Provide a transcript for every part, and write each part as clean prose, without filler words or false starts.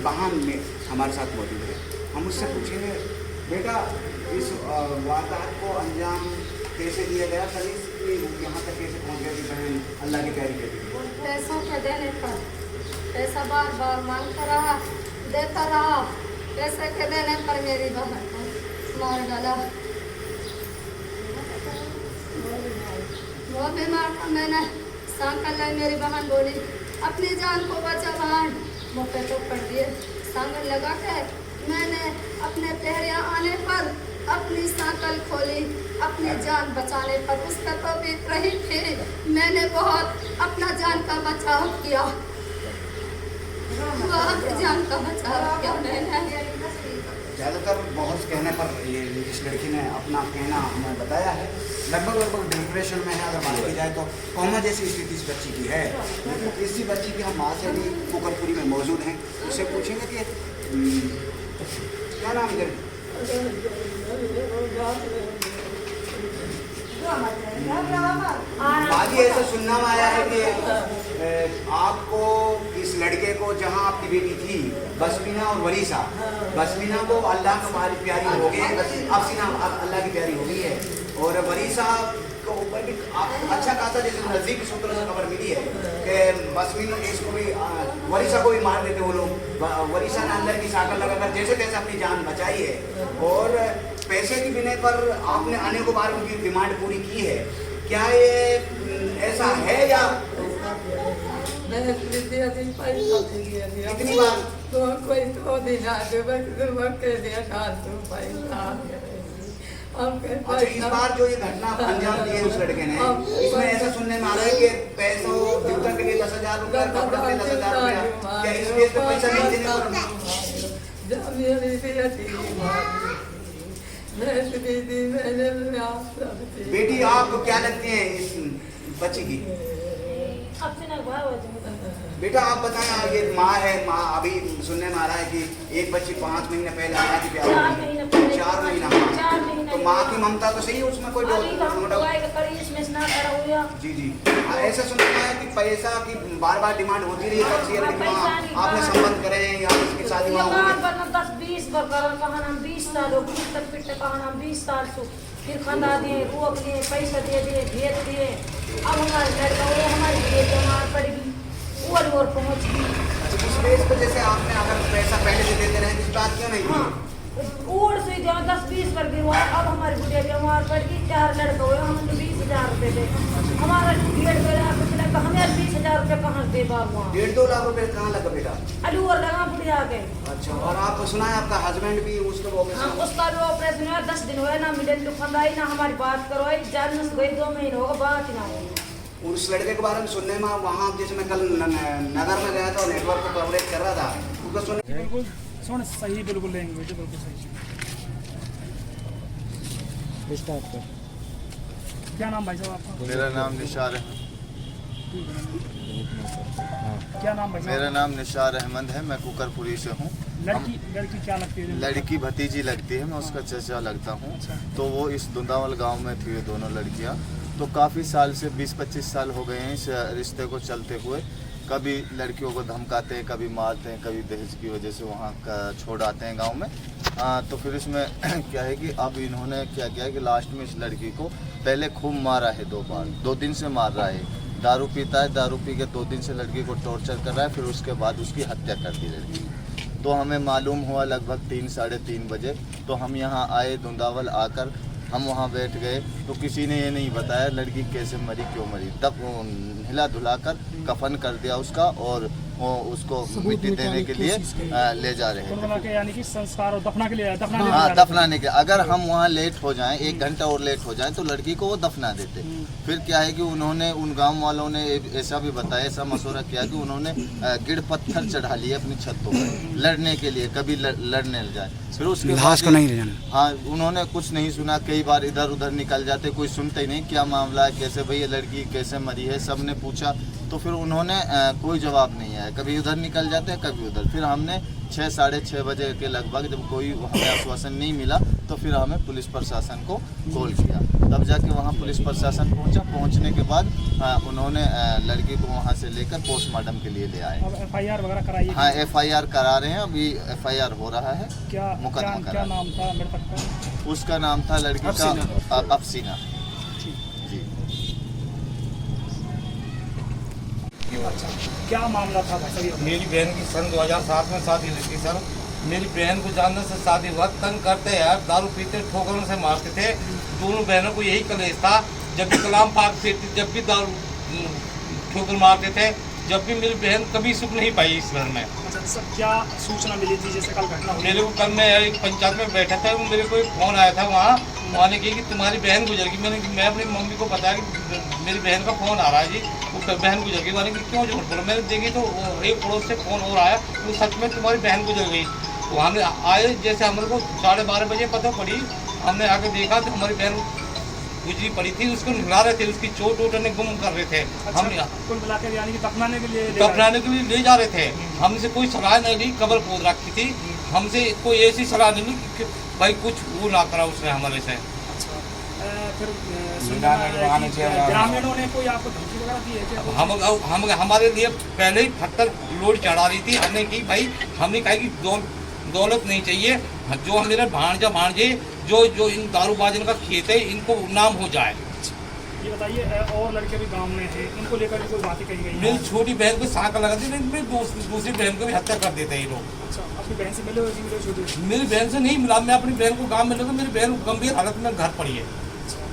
बहन में हमारे साथ मौजूद है। हम उससे पूछेंगे, बेटा इस वारदात को अंजाम कैसे दिया गया, पुलिस यहाँ तक कैसे पहुँच गया कि बहन अल्लाह की प्यारी बेटी थी? पैसों के देने पर पैसा बार बार मांगता रहा, देता रहा। पैसे के देने पर मेरी बहन को मार डाला। वो बीमार था, मैंने सांकल लाई, मेरी बहन बोली अपनी जान को बचा बहन। मुँह पे तो पड़ दिए, सांकल लगा के मैंने अपने पहरिया आने पर अपनी सांकल खोली, अपनी जान बचाने पर। उस पर तो बीत रही थी, मैंने बहुत अपना जान का बचाव किया, बहुत जान का बचाव किया मैंने। ज़्यादातर बहुत कहने पर ये इस लड़की ने अपना कहना हमें बताया है। लगभग डिप्रेशन में है। अगर बात की जाए तो कोमा जैसी स्थिति इस बच्ची की है। लेकिन इसी बच्ची की हम माँ से भी कुकरपुरी में मौजूद हैं, उससे पूछेंगे कि क्या नाम है? बाजी ऐसा सुनना में आया है कि आपको इस लड़के को, जहां आपकी बेटी थी बसमीना और वरीसा, बसमीना को अल्लाह को प्यारी हो गई, अफसीना अल्लाह की प्यारी हो गई है, और वरीसा को ऊपर भी अच्छा खासा जैसे नज़दीक सूत्रों से खबर मिली है कि बसमीना इसको भी, वरीसा को भी मार देते वो लोग। वरीसा ने अंदर की साकर लगाकर जैसे तैसे अपनी जान बचाई है, और पैसे की बिना पर आपने अनेकों बार उनकी डिमांड पूरी की है। क्या ये ऐसा है या कितनी बार? अच्छा, इस बार जो ये घटना अंजाम दी है उस लड़के ने, इसमें ऐसा सुनने में आ रहा है कि पैसों जूता के लिए 10,000 रुपया, कपड़ों के लिए 10,000 रुपया, क्या इस केस पे पैसा नहीं देने पर? बेटी आपको क्या लगती है इस बच्ची की? बेटा आप बताएं, ये माँ है, माँ अभी सुनने में आ रहा है कि एक बच्ची 5 महीने पहले अल्लाह की प्यारी हुई, 4 महीना, तो माँ की ममता तो सही है, उसमें कोई जी जी। ऐसा सुनने में आया कि पैसा की बार बार डिमांड होती रही, आपने संबंध करें या इसकी शादी 10-20 बार 20 साल 20 साल से फिर खंदा दिए, रोक दिए, पैसा दे दिए, भेज दिए। अब हमारे लड़का वो हमारी बेटी बीमार पड़ गई, और पहुँच गई। इस पेज पे जैसे आपने अगर पैसा पहले से देते रहे, इस बात क्यों नहीं की? और से 10-20 कर दी, अब हमारी बुढ़िया बीमार पड़ गई, 4 लड़का हुए, हम 20,000 रुपये दे, हमारा 1.5 लाख रुपये लगा, हमें 20,000 रुपये कहाँ दे बाबू? 1.5-2 लाख रुपये कहाँ लगा बेटा? अलू और लगा बुढ़िया के। अच्छा, और आपको सुना है आपका हस्बैंड भी उसका ऑपरेशन? उसका भी ऑपरेशन हुआ, 10 दिन हुए ना, मिले दुखंदाई ना हमारी बात करवाई, जान से गई 2 महीने होगा, बात ही ना हुई। उस लड़के के बारे में सुनने में, वहाँ जैसे मैं कल नगर में गया था और नेटवर्क को कवरेज कर रहा था, उसको सुनने बिल्कुल सही, बिल्कुल लैंग्वेज बिल्कुल सही। स्टार्ट कर। क्या नाम भाई साहब आपका? मेरा नाम निशार है। क्या नाम भाई साहब? मेरा नाम निशार अहमद है, मैं कुकरपुरी से हूँ। लड़की क्या लगती है? लड़की भतीजी लगती है, मैं उसका चचा लगता हूँ। तो वो इस दुंदावल गांव में थी, ये दोनों लड़कियाँ। तो काफ़ी साल से 20-25 साल हो गए हैं इस रिश्ते को चलते हुए। कभी लड़कियों को धमकाते हैं, कभी मारते हैं, कभी दहेज की वजह से वहाँ छोड़ आते हैं गांव में। तो फिर इसमें क्या है कि अब इन्होंने क्या किया कि लास्ट में इस लड़की को पहले खूब मारा है 2 बार, 2 दिन से मार रहा है। दारू पीता है, दारू पी के 2 दिन से लड़की को टॉर्चर कर रहा है, फिर उसके बाद उसकी हत्या कर दी लड़की। तो हमें मालूम हुआ लगभग 3-3:30 बजे, तो हम यहाँ आए दुंदावल। आकर हम वहाँ बैठ गए तो किसी ने ये नहीं बताया लड़की कैसे मरी, क्यों मरी। तब हिला धुला कर कफन कर दिया उसका, और वो उसको मिट्टी देने के लिए ले जा रहे हैं, यानी कि संस्कार और दफना के लिए, हाँ दफनाने के। अगर हम वहाँ लेट हो जाएं, 1 घंटा और लेट हो जाएं, तो लड़की को वो दफना देते। फिर क्या है कि उन्होंने, उन गांव वालों ने ऐसा भी बताया, ऐसा मशवरा किया कि उन्होंने गिड़ पत्थर चढ़ा लिए अपनी छतों पर लड़ने के लिए, कभी लड़ने जाए। फिर उसके लाश को नहीं ले जाना। हाँ, उन्होंने कुछ नहीं सुना, कई बार इधर उधर निकल जाते, कोई सुनते ही नहीं क्या मामला है, कैसे भैया लड़की कैसे मरी है, सब ने पूछा। तो फिर उन्होंने कोई जवाब नहीं आया, कभी उधर निकल जाते कभी उधर। फिर हमने 6-6:30 बजे के लगभग जब कोई हमें आश्वासन नहीं मिला, तो फिर हमें पुलिस प्रशासन को कॉल किया, तब जाके वहाँ पुलिस प्रशासन पहुँचा। पहुँचने के बाद उन्होंने लड़की को वहाँ से लेकर पोस्टमार्टम के लिए ले आए। अब FIR वगैरह कराई है? हाँ, FIR करा रहे हैं, अभी FIR हो रहा है। क्या मुकदमा क्या करा। नाम था मृतक का? उसका नाम था लड़की का अफसीना जी। अच्छा, क्या मामला था भाई साहब? मेरी बहन की सन 2007 में शादी हुई थी सर। मेरी बहन को जानने से शादी हुआ, तंग करते यार, दारू पीते, ठोकरों से मारते थे। दोनों बहनों को यही कलेश था, जब भी कलाम पाक से जब भी दारू ठोकर मारते थे, जब भी मेरी बहन कभी सुख नहीं पाई इस घर में। अच्छा सर, क्या सूचना मिली थी जैसे कल घटना हुई? मेरे को कल मैं एक पंचायत में बैठा था, मेरे को एक फोन आया था वहाँ ने कहा कि तुम्हारी बहन गुजर गई। मैं अपनी मम्मी को बताया कि मेरी बहन का फ़ोन आ रहा है जी, वो बहन गुजर गई। मैंने कि क्यों झूठ बोला? मैंने देखी तो एक पड़ोस से फ़ोन और आया, वो सच में तुम्हारी बहन गुजर गई। तो हमने आए, जैसे हमारे को 12:30 बजे पता पड़ी, हमने आके देखा तो हमारी बहन गुजरी पड़ी थी, उसको निकला रहे थे, उसकी चोट वोट ने गुम कर रहे थे। अच्छा, हम कुल मिलाकर यानी कि दफनाने के लिए ले जा रहे थे। हमसे कोई सलाह नहीं ली, कब्र खोद रखी थी, हमसे कोई ऐसी सलाह नहीं ली कि भाई कुछ वो ना करा उसने हमारे से। अच्छा, फिर ग्रामीणों ने कोई आपको धमकी वगैरह दी है क्या? हम हमारे लिए पहले ही पत्थर लोड चढ़ा रही थी। हमने की भाई, हमने कहा कि दौलत नहीं चाहिए, जो मेरे भांजे जो इन दारूबाजन का खेत है, इनको नाम हो जाए। ये बताइए, और लड़के भी गांव में हैं, इनको लेकर भी कोई बातें कही गई? मेरी छोटी बहन को सांक लगा दी, मेरी दूसरी बहन को भी हत्या कर देते हैं ये लोग। अच्छा, अपनी बहन से मिले हो कि छोटी? मेरी बहन से नहीं मिला, मैं अपनी बहन को गाँव में मिला तो मेरी बहन गंभीर हालत में घर पड़ी है।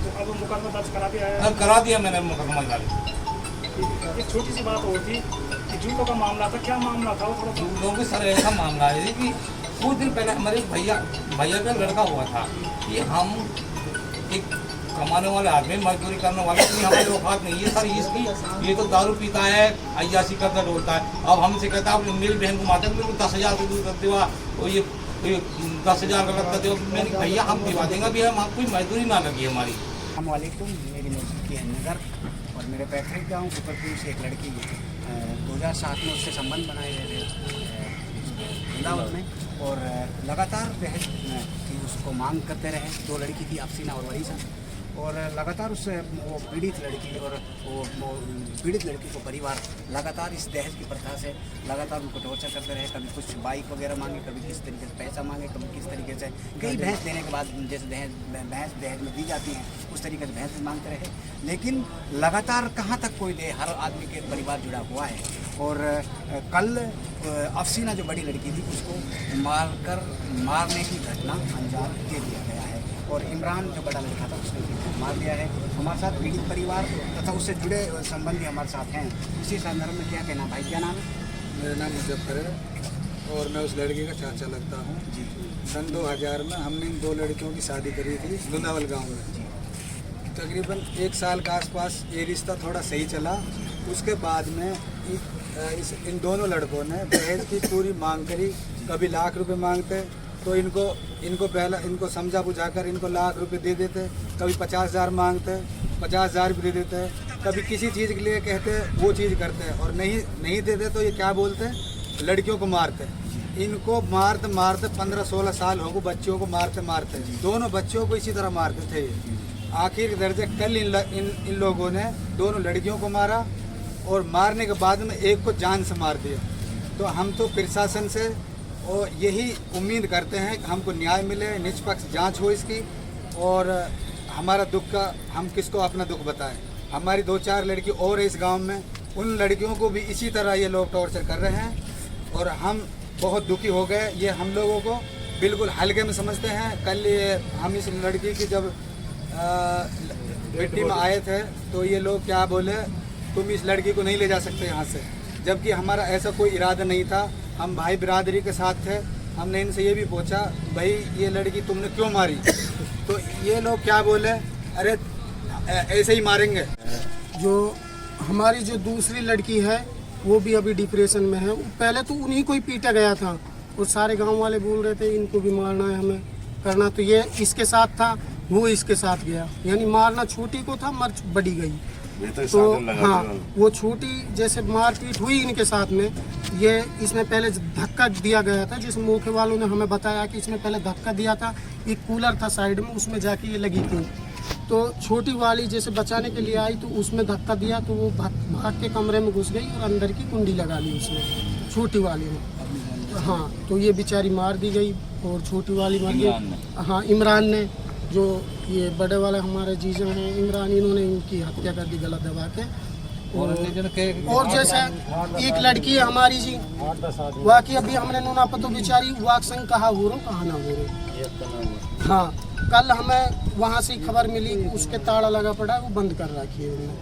तो अब मुकदमा दर्ज करा दिया है? अब करा दिया मैंने मुकदमा दर्ज। एक छोटी सी बात और थी कि जूतों का मामला था, क्या मामला था वो थोड़ा? लोगों के सर ऐसा मामला है कि कुछ दिन पहले हमारे भैया का लड़का हुआ था कि हम एक कमाने वाले आदमी, मजदूरी करने वाले, इतनी हमारी औकात नहीं है सर इसकी। ये तो दारू पीता है, अय्यासी करता डोलता है। अब हमसे कहता है मेरी बहन को मारते, मेरे को 10,000 रुपये कर देवा, और ये 10,000 का लगता दे। मैंने भैया हम दिवा देंगे, अभी हम कोई मजदूरी ना लगी हमारी। अस्सलामुअलैकुम, मेरी मौजूदगी है नगर और मेरे पैतृक गाँव ऊपरपुर से एक लड़की 2007 में उससे संबंध बनाए गए वृंदावन में, और लगातार दहेज की उसको मांग करते रहे। दो लड़की थी, अफसीना और वरीसा, और लगातार उस वो पीड़ित लड़की और वो पीड़ित लड़की को परिवार लगातार इस दहेज की प्रथा से लगातार उनको टॉर्चर करते रहे। कभी कुछ बाइक वगैरह मांगे, कभी किस तरीके से पैसा मांगे, कभी किस तरीके से कई भैंस देने के बाद जैसे भैंस दहेज में दी जाती हैं उस तरीके से भैंस मांगते रहे। लेकिन लगातार कहाँ तक कोई दे, हर आदमी के परिवार जुड़ा हुआ है। और कल अफसीना जो बड़ी लड़की थी उसको मारने की घटना अंजाम दे दिया गया है, और इमरान जो बड़ा लड़का था उसने मार दिया है। हमारे साथ पीड़ित परिवार तथा उससे जुड़े संबंधी हमारे साथ हैं। इसी संदर्भ में क्या कहना? भाई क्या नाम है? मेरा नाम मुजफ्फर है और मैं उस लड़की का चाचा लगता हूँ जी। सन 2000 में हमने इन दो लड़कियों की शादी करी थी दुंदावल गांव में। तकरीबन 1 साल के आसपास ये रिश्ता थोड़ा सही चला। उसके बाद में इन दोनों लड़कों ने दहेज की पूरी मांग करी। कभी लाख रुपए मांगते तो इनको पहला इनको समझा बुझाकर इनको लाख रुपए दे देते, कभी 50,000 मांगते 50,000 भी दे देते, कभी किसी चीज़ के लिए कहते वो चीज़ करते, और नहीं देते तो ये क्या बोलते, लड़कियों को मारते। इनको मारते मारते 15-16 साल हो गए बच्चों को मारते मारते, दोनों बच्चों को इसी तरह मारते थे। आखिर दर्जे कल इन लोगों ने दोनों लड़कियों को मारा, और मारने के बाद में एक को जान से मार दिया। तो हम तो प्रशासन से और यही उम्मीद करते हैं कि हमको न्याय मिले, निष्पक्ष जांच हो इसकी, और हमारा दुख का हम किसको अपना दुख बताएं। हमारी 2-4 लड़की और है इस गांव में, उन लड़कियों को भी इसी तरह ये लोग टॉर्चर कर रहे हैं, और हम बहुत दुखी हो गए। ये हम लोगों को बिल्कुल हल्के में समझते हैं। कल ये हम इस लड़की की जब मिट्टी में आए थे तो ये लोग क्या बोले, तुम इस लड़की को नहीं ले जा सकते यहाँ से, जबकि हमारा ऐसा कोई इरादा नहीं था। हम भाई बिरादरी के साथ थे। हमने इनसे ये भी पूछा, भाई ये लड़की तुमने क्यों मारी? तो ये लोग क्या बोले, अरे ऐसे ही मारेंगे। जो हमारी जो दूसरी लड़की है वो भी अभी डिप्रेशन में है। पहले तो उन्हीं को ही पीटा गया था, और सारे गांव वाले बोल रहे थे इनको भी मारना है, हमें करना। तो ये इसके साथ था, वो इसके साथ गया, यानी मारना छोटी को था, मर बड़ी गई। तो हाँ, वो छोटी जैसे मारपीट हुई इनके साथ में, ये इसमें पहले धक्का दिया गया था, जिस मौके वालों ने हमें बताया कि इसमें पहले धक्का दिया था, एक कूलर था साइड में, उसमें जाके ये लगी थी। तो छोटी वाली जैसे बचाने के लिए आई तो उसमें धक्का दिया, तो वो भाग के कमरे में घुस गई और अंदर की कुंडी लगा ली उसने, छोटी वाली ने। हाँ, तो ये बेचारी मार दी गई और छोटी वाली मर गई। हाँ, इमरान ने, जो ये बड़े वाले हमारे जीजा हैं इमरान, इन्होंने इनकी हत्या कर दी गला दबा के। और जैसे एक लड़की है हमारी जी, वाकई अभी हमने नूना पतो बेचारी वाक संग कहा हो रो कहा ना हो रो। हाँ, कल हमें वहाँ से खबर मिली उसके ताला लगा पड़ा, वो बंद कर रखी है उन्होंने।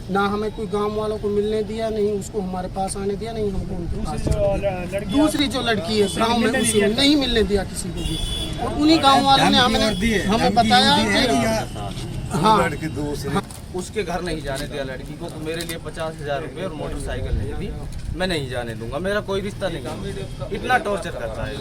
ना हमें कोई गांव वालों को मिलने दिया, नहीं उसको हमारे पास आने दिया, नहीं हमको उनके पास। दूसरी जो लड़की है गांव में, उसी नहीं मिलने दिया किसी को भी। और उन्हीं गांव वालों ने हमें बताया कि हाँ, उसके घर नहीं जाने दिया लड़की को, तो मेरे लिए 50,000 रुपये और मोटरसाइकिल नहीं दी। मैं नहीं जाने दूंगा, मेरा कोई रिश्ता नहीं। इतना टॉर्चर करता है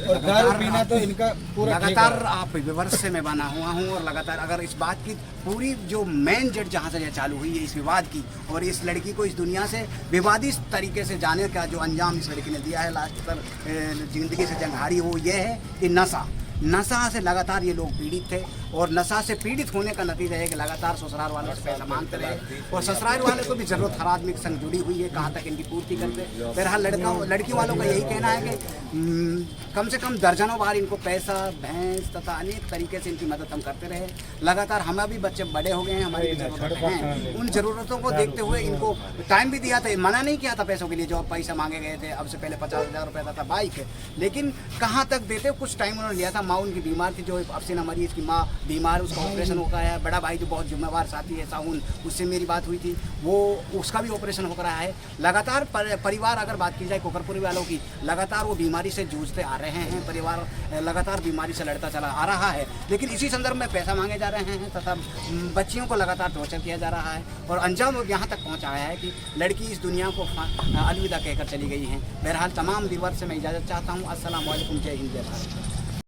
और दारू पीना तो इनका पूरा लगातार आप विवर्स से मैं बना हुआ हूँ। और लगातार अगर इस बात की पूरी जो मेन जड़ जहाँ से यह चालू हुई है इस विवाद की, और इस लड़की को इस दुनिया से विवादित तरीके से जाने का जो अंजाम इस लड़की ने दिया है, लास्ट पर ज़िंदगी से जंग हारी, वो ये है कि नशा से लगातार ये लोग पीड़ित थे। और नशा से पीड़ित होने का नतीजा है कि लगातार ससुराल वालों से पैसा मांगते रहे, और ससुराल वाले को भी ज़रूरत हर आदमी के संग जुड़ी हुई है, कहाँ तक इनकी पूर्ति करते। बहरहाल लड़की वालों का यही कहना है कि कम से कम दर्जनों बार इनको पैसा, भैंस तथा अनेक तरीके से इनकी मदद हम करते रहे। लगातार हमें भी बच्चे बड़े हो गए हैं, हमारी भी ज़रूरतें हैं, उन ज़रूरतों को देखते हुए इनको टाइम भी दिया था, मना नहीं किया था पैसों के लिए। जो पैसा मांगे गए थे, अब से पहले 50,000 रुपये था बाइक है, लेकिन कहाँ तक देते, कुछ टाइम उन्होंने लिया था। माँ उनकी बीमार थी, जो अफसीना मरी, इसकी माँ बीमार, उसका ऑपरेशन हो गया है। बड़ा भाई जो बहुत जिम्मेवार साथी है साहुन, उससे मेरी बात हुई थी, वो उसका भी ऑपरेशन हो रहा है। लगातार परिवार अगर बात की जाए कोकरपुरी वालों की, लगातार वो बीमारी से जूझते आ रहे हैं, परिवार लगातार बीमारी से लड़ता चला आ रहा है। लेकिन इसी संदर्भ में पैसा मांगे जा रहे हैं तथा बच्चियों को लगातार टॉर्चर किया जा रहा है, और अंजाम यहाँ तक पहुँचाया है कि लड़की इस दुनिया को अलविदा कहकर चली गई है। बहरहाल तमाम व्यूअर्स से मैं इजाज़त चाहता हूँ। अस्सलाम वालेकुम, जय हिंद, जय भारत।